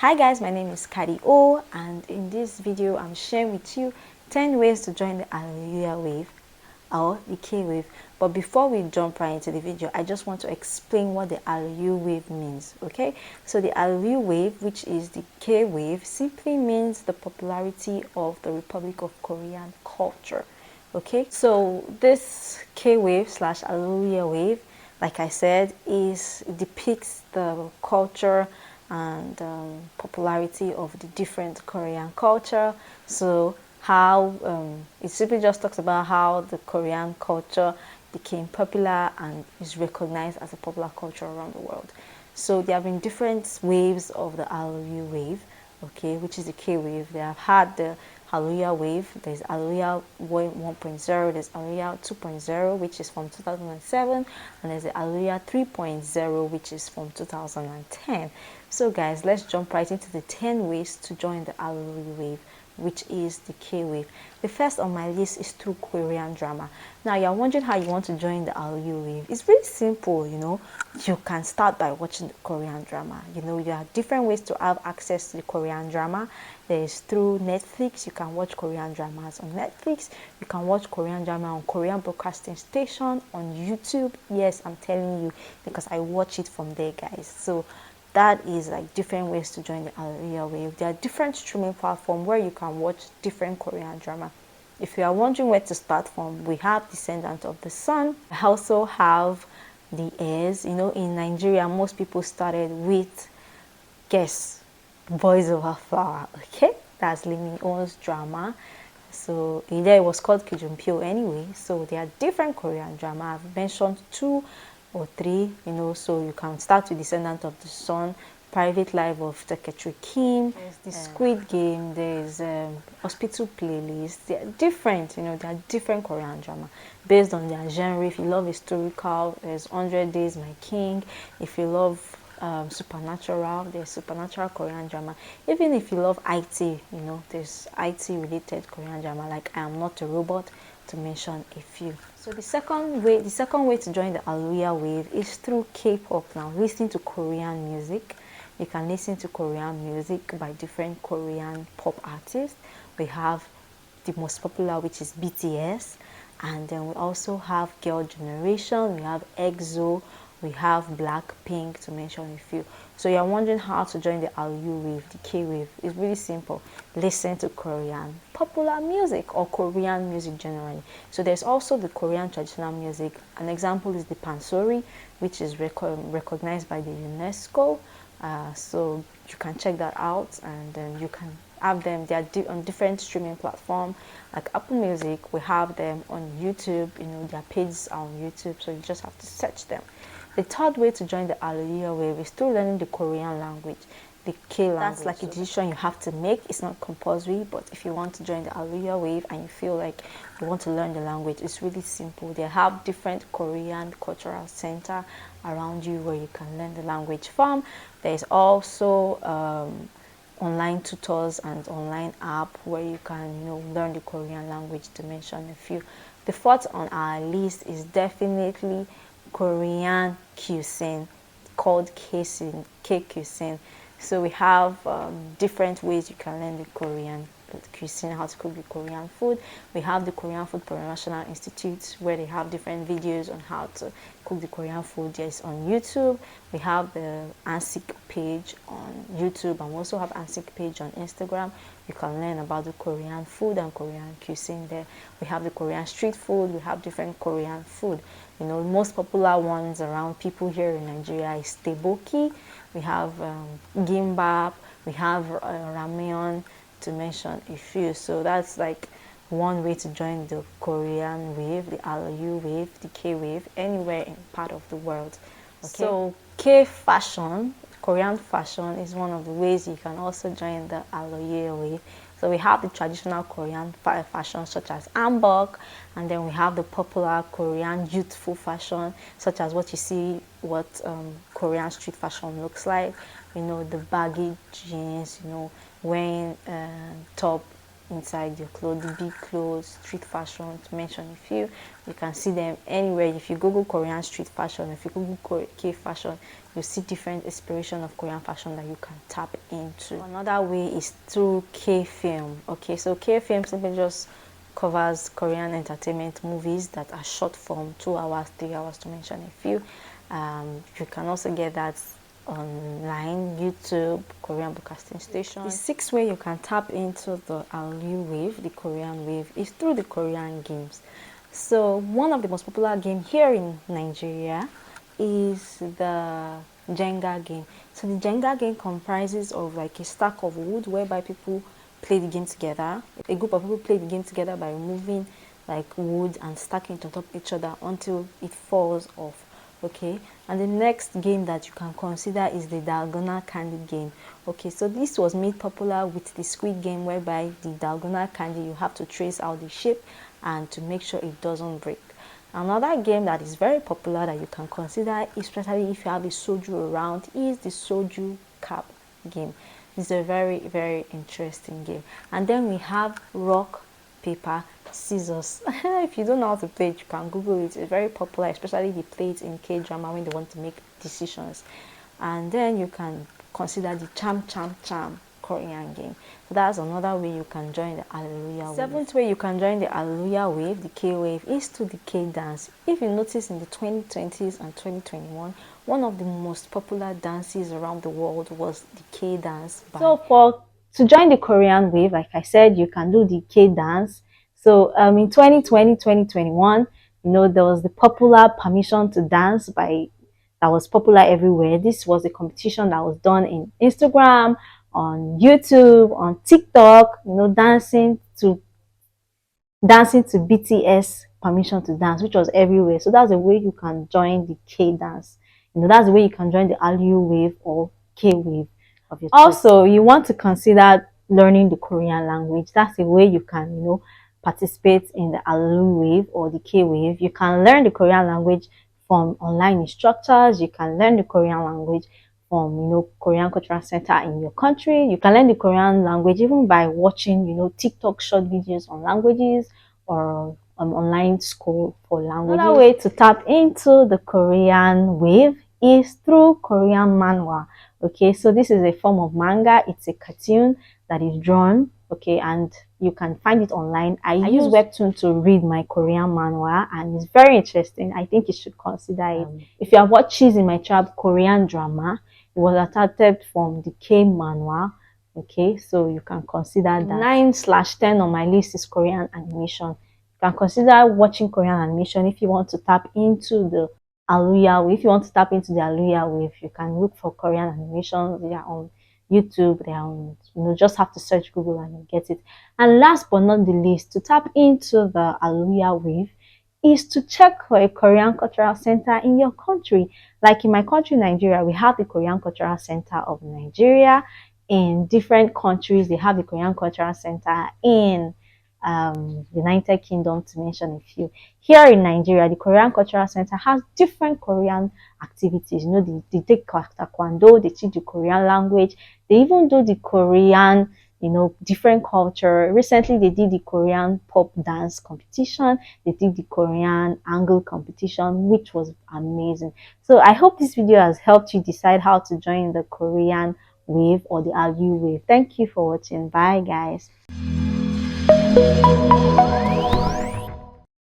Hi guys, my name is KADI O, and in this video I'm sharing with you 10 ways to join the Hallyu wave or the K wave. But before we jump right into the video, I just want to explain what the Hallyu wave means. Okay, so the Hallyu wave, which is the K wave, simply means the popularity of the Republic of Korean culture. Okay, so this K wave slash Hallyu wave, like I said, depicts the culture and popularity of the different Korean culture. So how it simply just talks about how the Korean culture became popular and is recognized as a popular culture around the world. So there have been different waves of the Hallyu wave, okay, which is the K wave. They have had the Hallyu wave. There's Hallyu 1.0, there's Hallyu 2.0, which is from 2007, and there's the Hallyu 3.0, which is from 2010. So guys, let's jump right into the 10 ways to join the Hallyu wave, which is the K wave. The first on my list is through Korean drama. Now you're wondering how you want to join the Hallyu wave. It's really simple, you know. You can start by watching the Korean drama. You know, there are different ways to have access to the Korean drama. There is through Netflix. You can watch Korean dramas on Netflix. You can watch Korean drama on Korean broadcasting station, on YouTube. Yes, I'm telling you, because I watch it from there, guys. So that is like different ways to join the Hallyu wave. There are different streaming platforms where you can watch different Korean drama. If you are wondering where to start from, we have Descendant of the Sun. I also have The Heirs. You know, in Nigeria, most people started with, guess, Boys Over Flower. Okay, that's Lee Min-ho's drama. So there it was called Kijumpyo anyway. So there are different Korean drama. I've mentioned 2 or 3, you know, so you can start with Descendant of the Sun, Private Life of Taeketri Kim, there's the Squid Game, there's Hospital Playlist. They're different, you know, there are different Korean drama based on their genre. If you love historical, there's 100 Days My King. If you love supernatural, there's supernatural Korean drama. Even if you love IT, you know, there's IT related Korean drama like I Am Not a Robot, to mention a few. So the second way to join the Hallyu wave is through K-pop. Now, listening to Korean music. You can listen to Korean music by different Korean pop artists. We have the most popular, which is BTS, and then we also have Girl Generation, we have EXO, we have Blackpink, to mention a few. So you're wondering how to join the Hallyu wave, the K wave. It's really simple. Listen to Korean popular music or Korean music generally. So there's also the Korean traditional music. An example is the pansori, which is recognized by the UNESCO. So you can check that out, and then you can have them. They are on different streaming platforms like Apple Music. We have them on YouTube. You know, their pages are on YouTube, so you just have to search them. The third way to join the Hallyu wave is through learning the Korean language, the K language. That's like a decision you have to make. It's not compulsory, but if you want to join the Hallyu wave and you feel like you want to learn the language, it's really simple. They have different Korean cultural center around you where you can learn the language from. There's also online tutors and online app where you can, you know, learn the Korean language, to mention a few. The fourth on our list is definitely Korean cuisine, called K-cuisine. So we have different ways you can learn the Korean cuisine, how to cook the Korean food. We have the Korean Food International Institute, where they have different videos on how to cook the Korean food. Yes, on YouTube. We have the ANSIC page on YouTube, and we also have ANSIC page on Instagram. You can learn about the Korean food and Korean cuisine there. We have the Korean street food. We have different Korean food. You know, most popular ones around people here in Nigeria is tteokbokki. We have gimbap. We have ramyeon, to mention a few. So that's like one way to join the Korean wave, the Hallyu wave, the K wave, anywhere in part of the world. Okay. So K fashion, Korean fashion, is one of the ways you can also join the Hallyu wave. So we have the traditional Korean fashion such as hanbok, and then we have the popular Korean youthful fashion such as what you see, what Korean street fashion looks like. You know, the baggy jeans, you know, wearing top, inside your clothes, the big clothes, street fashion, to mention a few. You can see them anywhere. If you Google Korean street fashion, if you Google K fashion, you'll see different inspiration of Korean fashion that you can tap into. Another way is through K film. Okay, so K film simply just covers Korean entertainment movies that are short form, 2 hours, 3 hours, to mention a few. You can also get that online, YouTube, Korean broadcasting station. The sixth way you can tap into the Hallyu wave, the Korean wave, is through the Korean games. So one of the most popular games here in Nigeria is the Jenga game. So the Jenga game comprises of like a stack of wood whereby people play the game together. A group of people play the game together by removing like wood and stacking it on top of each other until it falls off. Okay, and the next game that you can consider is the diagonal candy game. Okay, so this was made popular with the Squid Game, whereby the diagonal candy, you have to trace out the shape and to make sure it doesn't break. Another game that is very popular that you can consider, especially if you have a soju around, is the soju cap game. It's a very, very interesting game. And then we have rock, paper, scissors. If you don't know how to play it, you can Google it. It's very popular, especially they play it in K-drama when they want to make decisions. And then you can consider the Cham Cham Cham Korean game. So that's another way you can join the Hallyu wave. Seventh way you can join the Hallyu wave, the K wave, is to the K dance. If you notice, in the 2020s and 2021, one of the most popular dances around the world was the K dance. So to join the Korean wave, like I said, you can do the K dance. So in 2020, 2021, there was the popular permission to dance that was popular everywhere. This was a competition that was done in Instagram, on YouTube, on TikTok, dancing to BTS permission to dance, which was everywhere. So that's the way you can join the K dance. That's the way you can join the Hallyu wave or K wave of your choice. Also, you want to consider learning the Korean language. That's the way you can, participate in the Hallyu wave or the K wave. You can learn the Korean language from online instructors. You can learn the Korean language from, Korean Cultural Center in your country. You can learn the Korean language even by watching, TikTok short videos on languages or online school for languages. Another way to tap into the Korean wave is through Korean mahnwa. Okay, so this is a form of manga. It's a cartoon that is drawn, okay, and you can find it online. I use Webtoon to read my Korean mahnwa, and it's very interesting. I think you should consider it. If you have watched Cheese in My Trap Korean drama, it was adapted from the K mahnwa. Okay, so you can consider that. 9/10 on my list is Korean animation. You can consider watching Korean animation if you want to tap into the Hallyu wave. If you want to tap into the Hallyu wave, you can look for Korean animations. They are on YouTube. They are on, just have to search Google and you get it. And last but not the least, to tap into the Hallyu wave is to check for a Korean Cultural Center in your country. Like in my country, Nigeria, we have the Korean Cultural Center of Nigeria. In different countries, they have the Korean Cultural Center in United Kingdom, to mention a few. Here in Nigeria, the Korean Cultural Center has different Korean activities. They take taekwondo, they teach the Korean language, they even do the Korean, different culture. Recently, they did the Korean pop dance competition. They did the Korean angle competition, which was amazing. So I hope this video has helped you decide how to join the Korean wave or the Hallyu wave. Thank you for watching. Bye, guys.